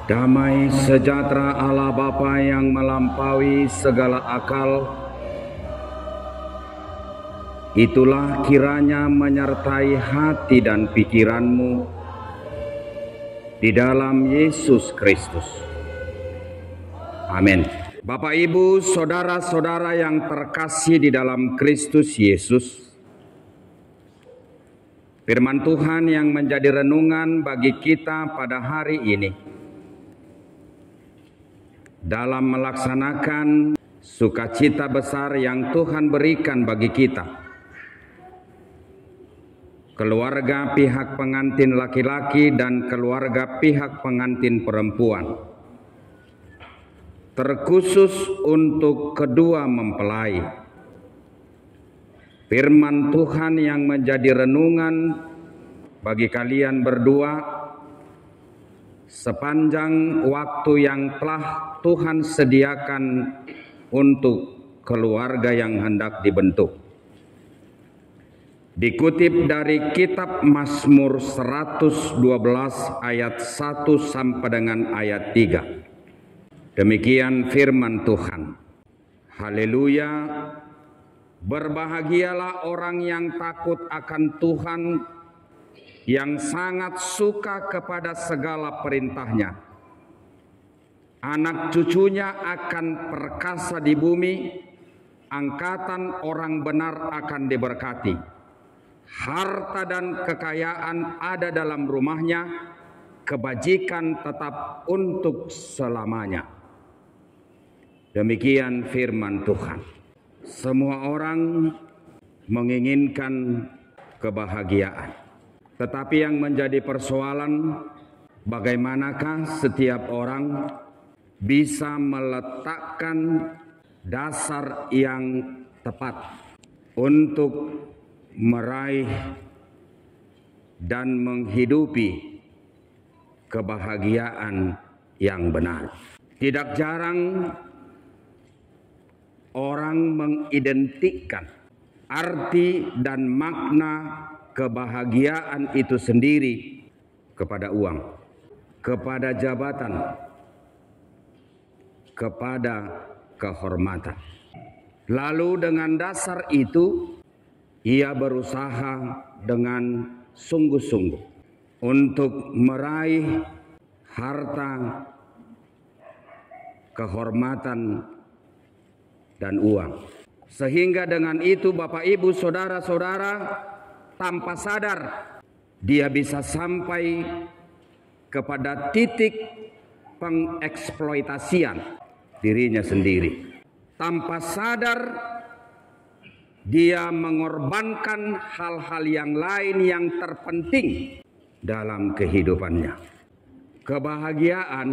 Damai sejahtera Allah Bapa yang melampaui segala akal, itulah kiranya menyertai hati dan pikiranmu di dalam Yesus Kristus. Amin. Bapak, Ibu, saudara-saudara yang terkasih di dalam Kristus Yesus, firman Tuhan yang menjadi renungan bagi kita pada hari ini dalam melaksanakan sukacita besar yang Tuhan berikan bagi kita. Keluarga pihak pengantin laki-laki dan keluarga pihak pengantin perempuan, terkhusus untuk kedua mempelai. Firman Tuhan yang menjadi renungan bagi kalian berdua sepanjang waktu yang telah Tuhan sediakan untuk keluarga yang hendak dibentuk. Dikutip dari kitab Mazmur 112 ayat 1 sampai dengan ayat 3. Demikian firman Tuhan. Haleluya. Berbahagialah orang yang takut akan Tuhan, yang sangat suka kepada segala perintahnya. Anak cucunya akan perkasa di bumi, angkatan orang benar akan diberkati. Harta dan kekayaan ada dalam rumahnya, kebajikan tetap untuk selamanya. Demikian firman Tuhan. Semua orang menginginkan kebahagiaan. Tetapi yang menjadi persoalan, bagaimanakah setiap orang bisa meletakkan dasar yang tepat untuk meraih dan menghidupi kebahagiaan yang benar. Tidak jarang orang mengidentikan arti dan makna kebahagiaan itu sendiri kepada uang, kepada jabatan, kepada kehormatan. Lalu dengan dasar itu ia berusaha dengan sungguh-sungguh untuk meraih harta, kehormatan, dan uang. Sehingga dengan itu Bapak, Ibu, saudara-saudara, tanpa sadar dia bisa sampai kepada titik pengeksploitasian dirinya sendiri. Tanpa sadar dia mengorbankan hal-hal yang lain yang terpenting dalam kehidupannya. Kebahagiaan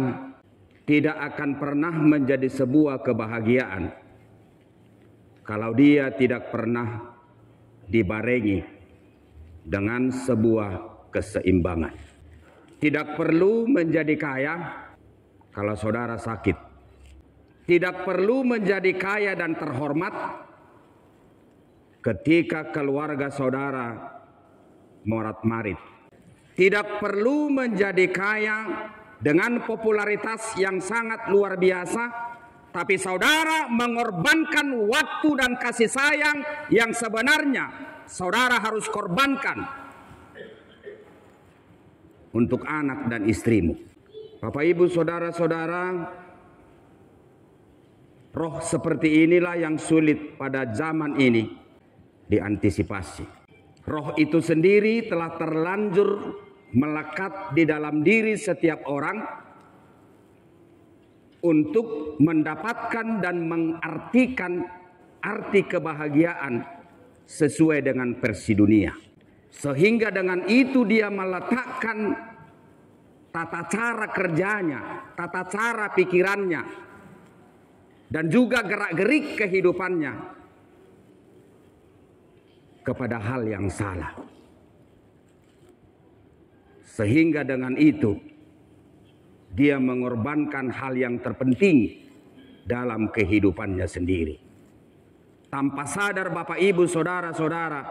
tidak akan pernah menjadi sebuah kebahagiaan kalau dia tidak pernah dibarengi dengan sebuah keseimbangan. Tidak perlu menjadi kaya kalau saudara sakit. Tidak perlu menjadi kaya dan terhormat ketika keluarga saudara morat-marit. Tidak perlu menjadi kaya dengan popularitas yang sangat luar biasa, tapi saudara mengorbankan waktu dan kasih sayang yang sebenarnya saudara harus korbankan untuk anak dan istrimu. Bapak, Ibu, saudara-saudara, roh seperti inilah yang sulit pada zaman ini diantisipasi. Roh itu sendiri telah terlanjur melekat di dalam diri setiap orang untuk mendapatkan dan mengartikan arti kebahagiaan sesuai dengan versi dunia. Sehingga dengan itu dia meletakkan tata cara kerjanya, tata cara pikirannya, dan juga gerak-gerik kehidupannya kepada hal yang salah. Sehingga dengan itu dia mengorbankan hal yang terpenting dalam kehidupannya sendiri. Tanpa sadar Bapak, Ibu, saudara-saudara,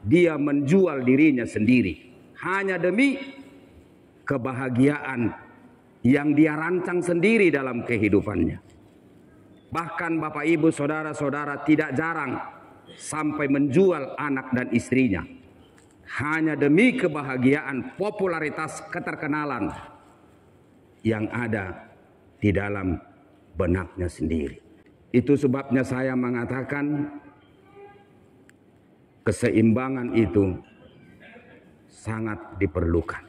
dia menjual dirinya sendiri hanya demi kebahagiaan yang dia rancang sendiri dalam kehidupannya. Bahkan Bapak Ibu saudara-saudara tidak jarang sampai menjual anak dan istrinya hanya demi kebahagiaan, popularitas, keterkenalan yang ada di dalam benaknya sendiri. Itu sebabnya saya mengatakan keseimbangan itu sangat diperlukan.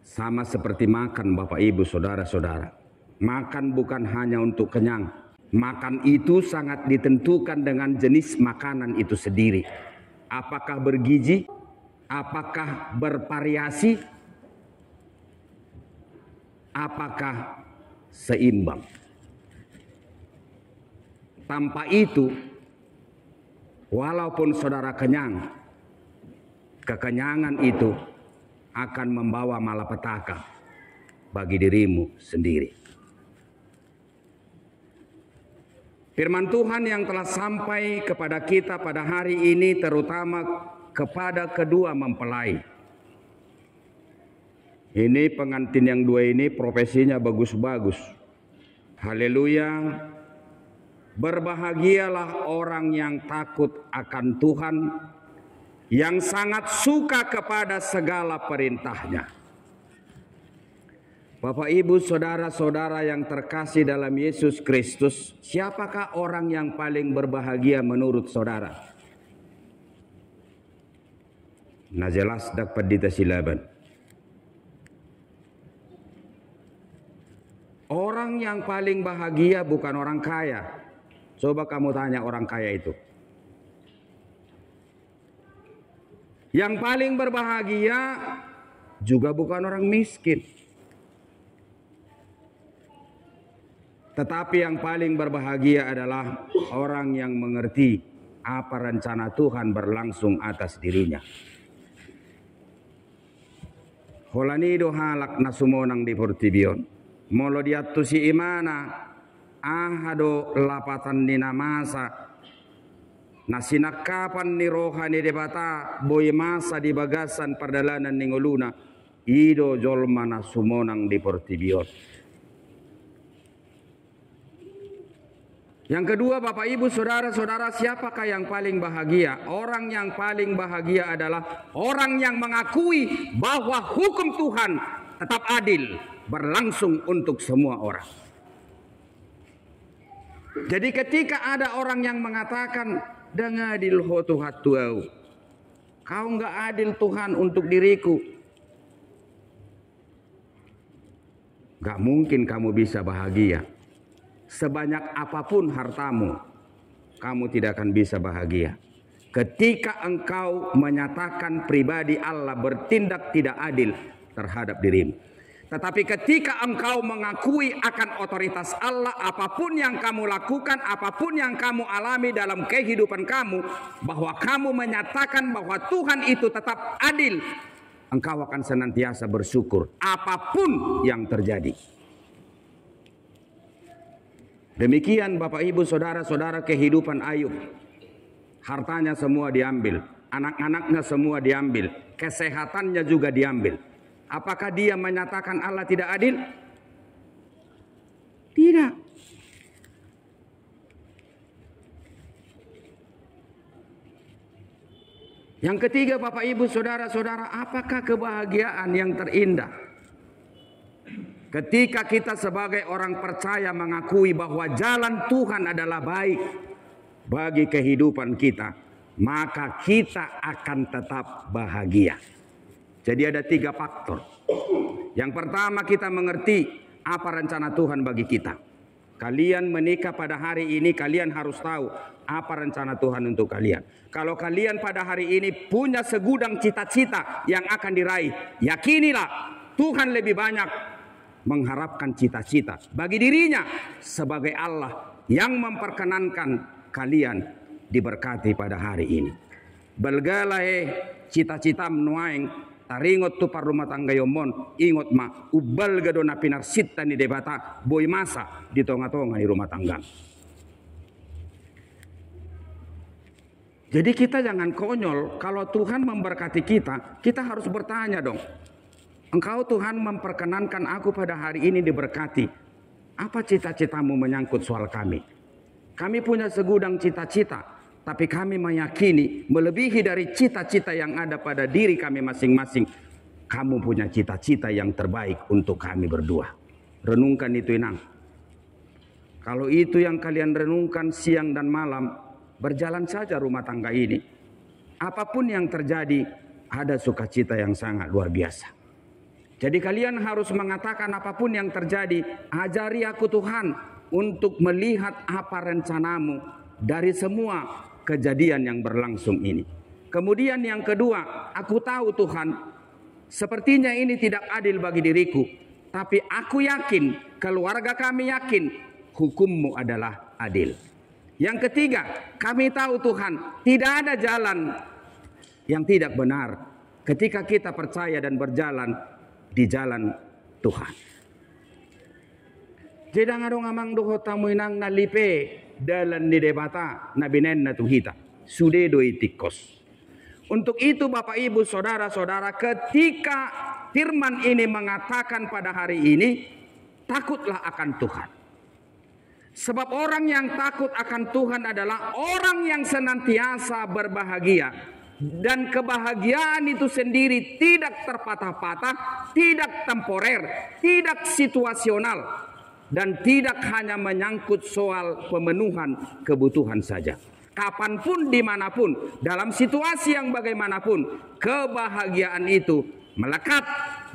Sama seperti makan Bapak Ibu saudara-saudara. Makan bukan hanya untuk kenyang. Makan itu sangat ditentukan dengan jenis makanan itu sendiri. Apakah bergizi? Apakah bervariasi? Apakah seimbang? Tanpa itu, walaupun saudara kenyang, kekenyangan itu akan membawa malapetaka bagi dirimu sendiri. Firman Tuhan yang telah sampai kepada kita pada hari ini terutama kepada kedua mempelai. Ini pengantin yang dua ini profesinya bagus-bagus. Haleluya. Berbahagialah orang yang takut akan Tuhan, yang sangat suka kepada segala perintahnya. Bapak Ibu saudara-saudara yang terkasih dalam Yesus Kristus, siapakah orang yang paling berbahagia menurut saudara? Nah jelas dapat ditasilaban. Orang yang paling bahagia bukan orang kaya. Coba kamu tanya orang kaya itu. Yang paling berbahagia juga bukan orang miskin. Tetapi yang paling berbahagia adalah orang yang mengerti apa rencana Tuhan berlangsung atas dirinya. Holanido halak nasumonang di portibion. Molo diattu si imana ahado lapatan ni namasa. Nasinakapan ni rohani debata boy masa di bagasan perdalanan ni nguluna. Ido jolma nasumonang di portibion. Yang kedua Bapak Ibu saudara-saudara, siapakah yang paling bahagia? Orang yang paling bahagia adalah orang yang mengakui bahwa hukum Tuhan tetap adil, berlangsung untuk semua orang. Jadi ketika ada orang yang mengatakan dengadil hotu hatuau, kau enggak adil Tuhan untuk diriku, enggak mungkin kamu bisa bahagia. Sebanyak apapun hartamu, kamu tidak akan bisa bahagia. Ketika engkau menyatakan pribadi Allah bertindak tidak adil terhadap dirimu. Tetapi ketika engkau mengakui akan otoritas Allah, apapun yang kamu lakukan, apapun yang kamu alami dalam kehidupan kamu, bahwa kamu menyatakan bahwa Tuhan itu tetap adil, engkau akan senantiasa bersyukur apapun yang terjadi. Demikian Bapak Ibu saudara-saudara kehidupan Ayub. Hartanya semua diambil, anak-anaknya semua diambil, kesehatannya juga diambil. Apakah dia menyatakan Allah tidak adil? Tidak. Yang ketiga Bapak Ibu saudara-saudara, apakah kebahagiaan yang terindah? Ketika kita sebagai orang percaya mengakui bahwa jalan Tuhan adalah baik bagi kehidupan kita, maka kita akan tetap bahagia. Jadi ada 3 faktor. Yang pertama, kita mengerti apa rencana Tuhan bagi kita. Kalian menikah pada hari ini, kalian harus tahu apa rencana Tuhan untuk kalian. Kalau kalian pada hari ini punya segudang cita-cita yang akan diraih, yakinilah Tuhan lebih banyak mengharapkan cita-cita bagi dirinya sebagai Allah yang memperkenankan kalian diberkati pada hari ini. Belgalae cita-cita menuaing taringot tu par rumah tangga yomon, ingot ma ubal gado na pinarsita ni debata boy masa di tonga-tonga di rumah tangga. Jadi kita jangan konyol, kalau Tuhan memberkati kita, kita harus bertanya dong. Engkau Tuhan memperkenankan aku pada hari ini diberkati. Apa cita-citamu menyangkut soal kami? Kami punya segudang cita-cita, tapi kami meyakini melebihi dari cita-cita yang ada pada diri kami masing-masing. Kamu punya cita-cita yang terbaik untuk kami berdua. Renungkan itu, Inang. Kalau itu yang kalian renungkan siang dan malam, berjalan saja rumah tangga ini. Apapun yang terjadi, ada sukacita yang sangat luar biasa. Jadi kalian harus mengatakan apapun yang terjadi, ajari aku Tuhan untuk melihat apa rencanamu dari semua kejadian yang berlangsung ini. Kemudian yang kedua, aku tahu Tuhan, sepertinya ini tidak adil bagi diriku. Tapi aku yakin, keluarga kami yakin, hukum-Mu adalah adil. Yang ketiga, kami tahu Tuhan, tidak ada jalan yang tidak benar ketika kita percaya dan berjalan di jalan Tuhan. Jedang adong amang doho tamu inang nalipe dalan di debata nabinen na tuhita sude do itikos. Untuk itu Bapak Ibu saudara-saudara, ketika firman ini mengatakan pada hari ini, takutlah akan Tuhan. Sebab orang yang takut akan Tuhan adalah orang yang senantiasa berbahagia. Dan kebahagiaan itu sendiri tidak terpatah-patah, tidak temporer, tidak situasional, dan tidak hanya menyangkut soal pemenuhan kebutuhan saja. Kapanpun, dimanapun, dalam situasi yang bagaimanapun, kebahagiaan itu melekat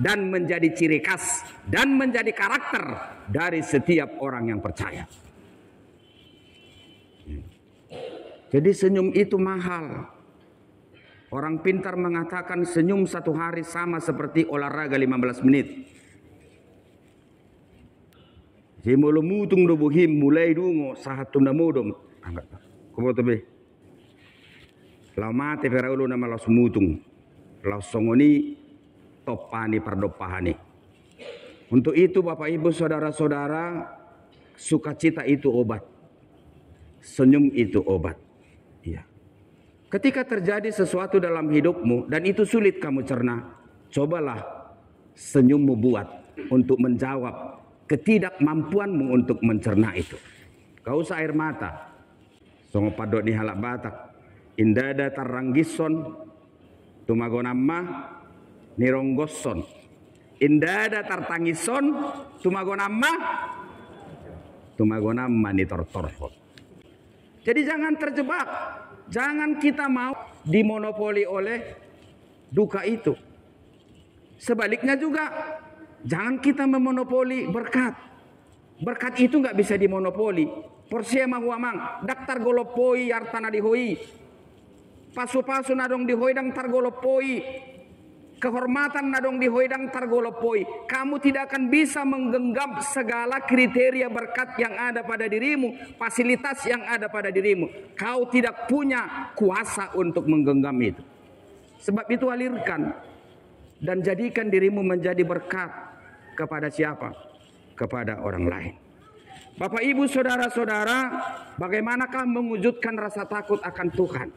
dan menjadi ciri khas dan menjadi karakter dari setiap orang yang percaya. Jadi senyum itu mahal. Orang pintar mengatakan senyum satu hari sama seperti olahraga 15 menit. Jemolo mutung do bohim mulai dungo sahatun namodom. Kumo tobe. Lau mate peraulo nama lau sumutung. Lau songoni topani pardopahani. Untuk itu Bapak Ibu saudara-saudara, sukacita itu obat. Senyum itu obat. Iya. Ketika terjadi sesuatu dalam hidupmu dan itu sulit kamu cerna, cobalah senyummu buat untuk menjawab ketidakmampuanmu untuk mencerna itu. Kau usah air mata. Songo padok ni halak Batak. Indada taranggisson tumagonamma nironggoson. Indada tartangison tumagonamma nitortorhot. Jadi jangan terjebak. Jangan kita mau dimonopoli oleh duka itu. Sebaliknya juga, jangan kita memonopoli berkat. Berkat itu nggak bisa dimonopoli. Porsiema huamang, daktar golopoi artana dihoi. Pasu-pasu nadong dihoi dang tar golopoi. Kehormatan nadong dihoidang targolopoi. Kamu tidak akan bisa menggenggam segala kriteria berkat yang ada pada dirimu, fasilitas yang ada pada dirimu. Kau tidak punya kuasa untuk menggenggam itu. Sebab itu alirkan dan jadikan dirimu menjadi berkat kepada siapa? Kepada orang lain. Bapak Ibu saudara-saudara, bagaimanakah mewujudkan rasa takut akan Tuhan?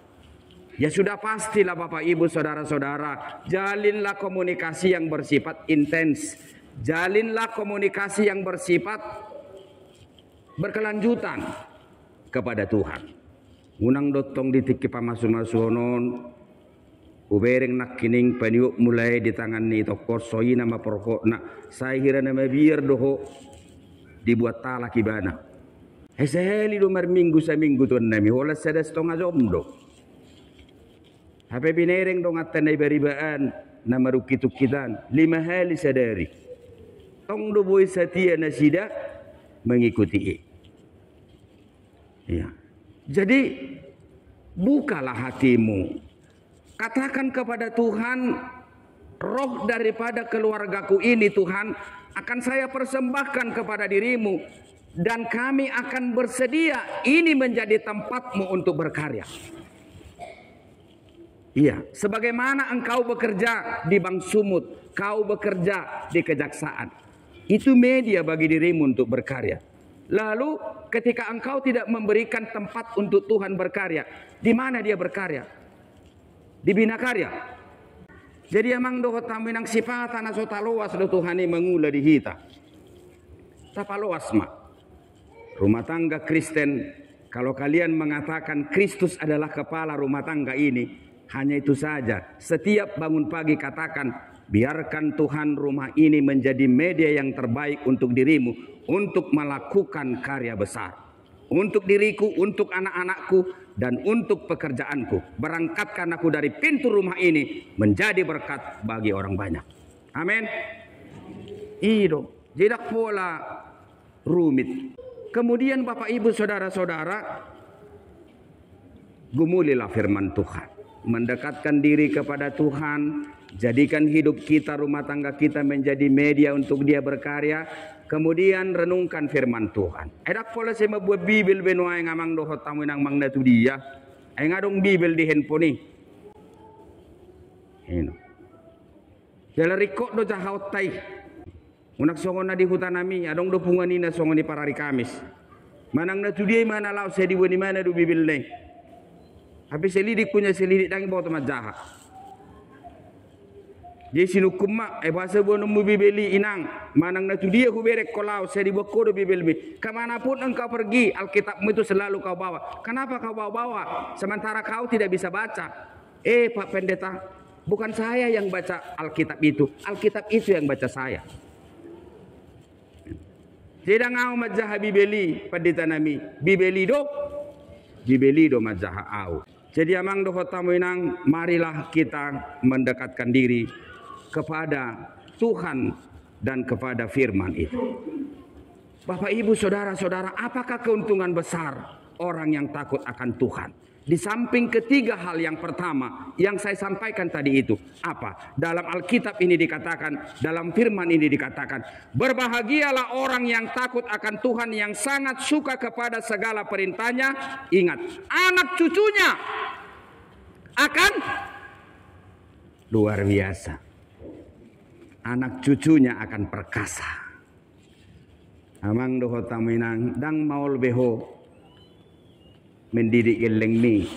Ya sudah pastilah Bapak Ibu saudara-saudara, jalinlah komunikasi yang bersifat intens. Jalinlah komunikasi yang bersifat berkelanjutan kepada Tuhan. Unang dotong ditiki pamasu-masuonon, ubereng nak kining paniuk mulai di tangan ni tokor soyi nama porko na sahira nama biar doho dibuat talak ibana. Heseheli do minggu sa minggu tuan nami hola sada setengah jomdo. Hape binereng dong atan na ibaribaan na marukitukitan 5 hali sadari. Tong do boy satia na sida mengikuti. Ya. Jadi bukalah hatimu. Katakan kepada Tuhan, roh daripada keluargaku ini Tuhan akan saya persembahkan kepada dirimu. Dan kami akan bersedia ini menjadi tempatmu untuk berkarya. Iya, sebagaimana engkau bekerja di Bank Sumut, kau bekerja di kejaksaan. Itu media bagi dirimu untuk berkarya. Lalu ketika engkau tidak memberikan tempat untuk Tuhan berkarya, di mana dia berkarya? Di Bina Karya. Jadi amang dohot taminang sifatan aso taloas do Tuhani mengula di hita. Tapaloas mak. Rumah tangga Kristen, kalau kalian mengatakan Kristus adalah kepala rumah tangga ini, hanya itu saja. Setiap bangun pagi katakan, biarkan Tuhan rumah ini menjadi media yang terbaik untuk dirimu, untuk melakukan karya besar. Untuk diriku, untuk anak-anakku, dan untuk pekerjaanku. Berangkatkan aku dari pintu rumah ini menjadi berkat bagi orang banyak. Amin. Itu tidak pola rumit. Kemudian Bapak Ibu Saudara-saudara, gumulilah firman Tuhan. Mendekatkan diri kepada Tuhan. Jadikan hidup kita, rumah tangga kita menjadi media untuk Dia berkarya. Kemudian renungkan firman Tuhan. Edak pola saya buat Bibel benua yang amang dohot tamu nang mang natu dia. Ay ngadong Bibel di handphone ni. Ino. Jala rikok do jahaut tay. Unak songon na di hutan nami. Adong do pungan ina songon di parari Kamis. Manang natu dia mana lau saya dibuat di mana do Bibel ni. Habis selidik punya selidik dangi bawa temat jahat. Jadi sinukum mak, bahasa buat nemu Bibeli inang, manang natu dia kuberek kolau, saya dibawa kode Bibel mi. Kemanapun engkau pergi, Alkitabmu itu selalu kau bawa. Kenapa kau bawa-bawa? Sementara kau tidak bisa baca. Pak Pendeta, bukan saya yang baca Alkitab itu yang baca saya. Tidak ngau majaha Bibeli, Pendeta nami, Bibeli do majaha au. Jadi amang dohot tamu inang, marilah kita mendekatkan diri kepada Tuhan dan kepada firman itu. Bapak Ibu Saudara-saudara, apakah keuntungan besar orang yang takut akan Tuhan? Di samping ketiga hal yang pertama yang saya sampaikan tadi itu, apa? Dalam Alkitab ini dikatakan, dalam firman ini dikatakan, berbahagialah orang yang takut akan Tuhan, yang sangat suka kepada segala perintahnya. Ingat, anak cucunya akan luar biasa. Anak cucunya akan perkasa. Amang doho taminang dang maul beho mendidik geleng mi.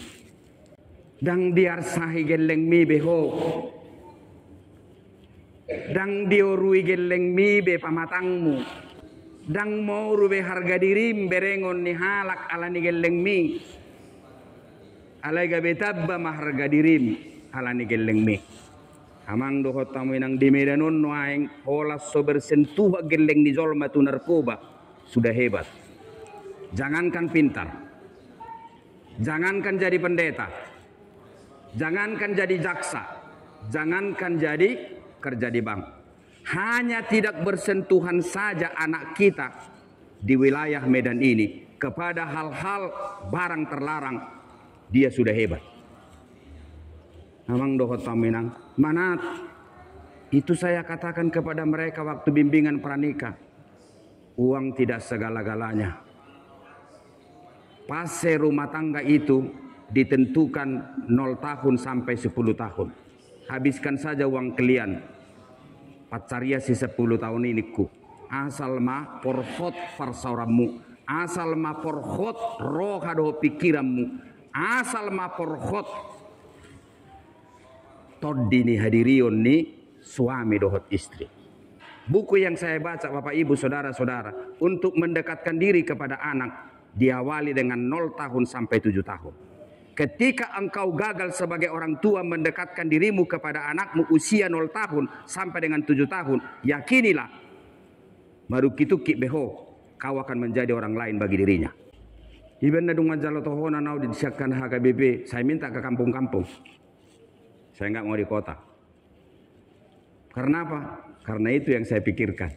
Dang diarsahi geleng mi beho. Dang diorui geleng mi be pamatangmu. Dang mau rube harga dirim berengon ni halak alani geleng mi. Alai gabe tabba maharga dirim alani geleng mi. Amang dohot tamu yang di Medanon noaing holas so bersentuh geleng di zolma tu narkoba sudah hebat. Jangankan pintar, jangankan jadi pendeta, jangankan jadi jaksa, jangankan jadi kerja di bank. Hanya tidak bersentuhan saja anak kita di wilayah Medan ini kepada hal-hal barang terlarang, dia sudah hebat. Amang dohot taminang manat. Itu saya katakan kepada mereka waktu bimbingan pranikah. Uang tidak segala-galanya. Fase rumah tangga itu ditentukan 0 tahun sampai 10 tahun. Habiskan saja uang kalian. Pacaria si 10 tahun ini ku. Asal ma porhot farsaurammu. Asal ma porhot roh hado pikiranmu. Asal ma porhot todini hadirion ni suami dohot istri. Buku yang saya baca Bapak Ibu Saudara-saudara untuk mendekatkan diri kepada anak diawali dengan 0 tahun sampai 7 tahun. Ketika engkau gagal sebagai orang tua mendekatkan dirimu kepada anakmu usia 0 tahun sampai dengan 7 tahun, yakinilah marukitukik beho kau akan menjadi orang lain bagi dirinya. Iben na dung majalo tohona nau disiapkan HKBP, saya minta ke kampung-kampung. Saya nggak mau di kota. Karena apa? Karena itu yang saya pikirkan.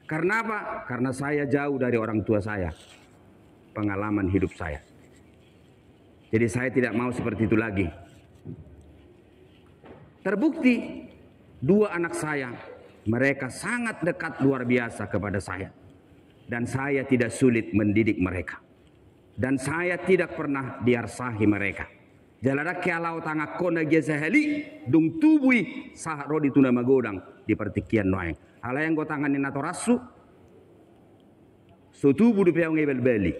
Karena apa? Karena saya jauh dari orang tua saya. Pengalaman hidup saya. Jadi saya tidak mau seperti itu lagi. Terbukti 2 anak saya, mereka sangat dekat luar biasa kepada saya. Dan saya tidak sulit mendidik mereka. Dan saya tidak pernah diarsahi mereka. Jalara kialau tangak kona gezaheli dung tubui sah rodi tuna magodang di pertikian noeng. Ala yang go tanganin nato rasu so tubu du piang ngebel beli.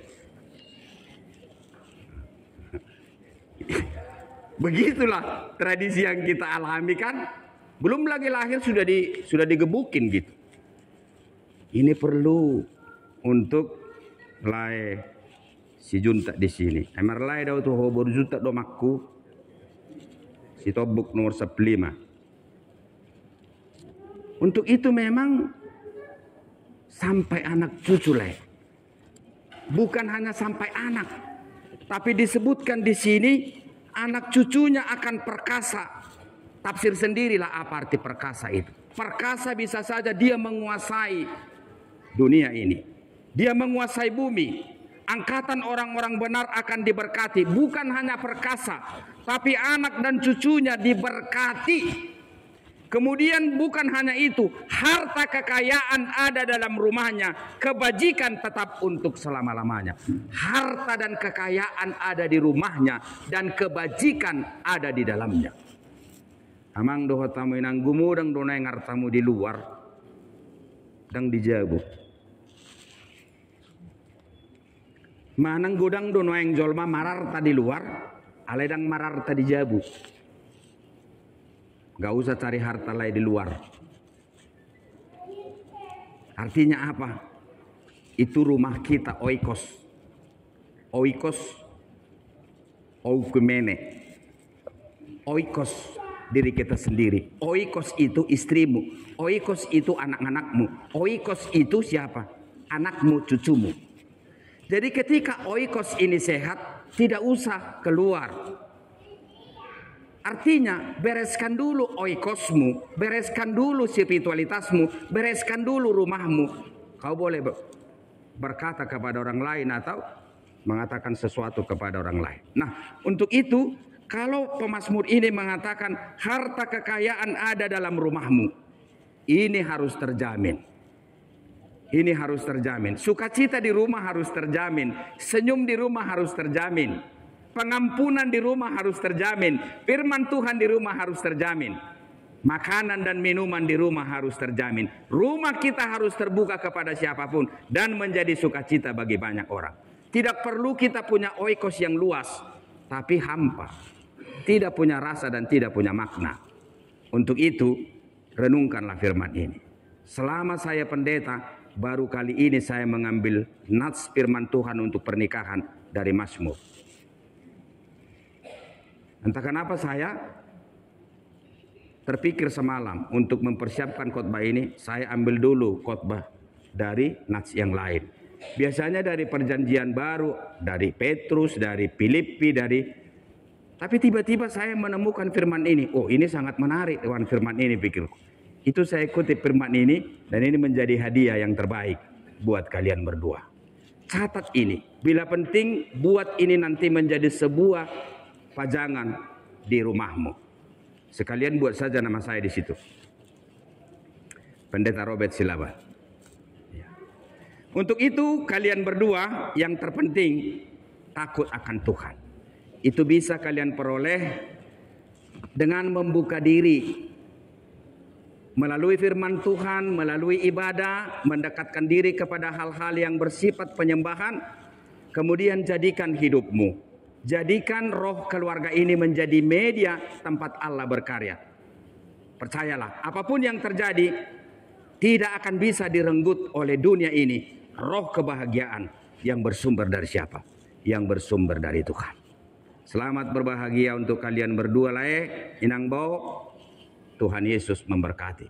Begitulah tradisi yang kita alami kan. Belum lagi lahir sudah digebukin gitu. Ini perlu untuk lai si junta di sini. Emar lai dah tu hobor junta do makku. Si tobuk nomor 15. Untuk itu memang sampai anak cucu lai. Bukan hanya sampai anak, tapi disebutkan di sini anak cucunya akan perkasa. Tafsir sendirilah apa arti perkasa itu. Perkasa bisa saja dia menguasai dunia ini. Dia menguasai bumi. Angkatan orang-orang benar akan diberkati. Bukan hanya perkasa, tapi anak dan cucunya diberkati. Kemudian bukan hanya itu, harta kekayaan ada dalam rumahnya, kebajikan tetap untuk selama-lamanya. Harta dan kekayaan ada di rumahnya dan kebajikan ada di dalamnya. Amang doh tamu inanggumu dang donai ngartamu di luar dang dijabu. Manang godang dono yang jolma mararta di luar, aledang mararta di jabu. Gak usah cari harta lain di luar. Artinya apa? Itu rumah kita oikos. Oikos. Oikumene. Oikos diri kita sendiri. Oikos itu istrimu. Oikos itu anak-anakmu. Oikos itu siapa? Anakmu, cucumu. Jadi ketika oikos ini sehat, tidak usah keluar. Artinya bereskan dulu oikosmu, bereskan dulu spiritualitasmu, bereskan dulu rumahmu. Kau boleh berkata kepada orang lain atau mengatakan sesuatu kepada orang lain. Nah, untuk itu kalau pemazmur ini mengatakan harta kekayaan ada dalam rumahmu, ini harus terjamin. Ini harus terjamin. Sukacita di rumah harus terjamin. Senyum di rumah harus terjamin. Pengampunan di rumah harus terjamin. Firman Tuhan di rumah harus terjamin. Makanan dan minuman di rumah harus terjamin. Rumah kita harus terbuka kepada siapapun dan menjadi sukacita bagi banyak orang. Tidak perlu kita punya oikos yang luas, tapi hampa. Tidak punya rasa dan tidak punya makna. Untuk itu, renungkanlah firman ini. Selama saya pendeta, baru kali ini saya mengambil nats firman Tuhan untuk pernikahan dari Mazmur. Entah kenapa saya terpikir semalam untuk mempersiapkan khotbah ini, saya ambil dulu khotbah dari nats yang lain. Biasanya dari perjanjian baru, dari Petrus, dari Filipi, tapi tiba-tiba saya menemukan firman ini. Oh, ini sangat menarik dengan firman ini, pikirku. Itu saya kutip firman ini dan ini menjadi hadiah yang terbaik buat kalian berdua. Catat ini, bila penting buat ini nanti menjadi sebuah pajangan di rumahmu. Sekalian buat saja nama saya di situ. Pendeta Robert Silaban. Ya. Untuk itu kalian berdua yang terpenting takut akan Tuhan. Itu bisa kalian peroleh dengan membuka diri melalui firman Tuhan, melalui ibadah, mendekatkan diri kepada hal-hal yang bersifat penyembahan, kemudian jadikan hidupmu. Jadikan roh keluarga ini menjadi media tempat Allah berkarya. Percayalah, apapun yang terjadi, tidak akan bisa direnggut oleh dunia ini. Roh kebahagiaan yang bersumber dari siapa? Yang bersumber dari Tuhan. Selamat berbahagia untuk kalian berdua lae. Inang bau. Tuhan Yesus memberkati.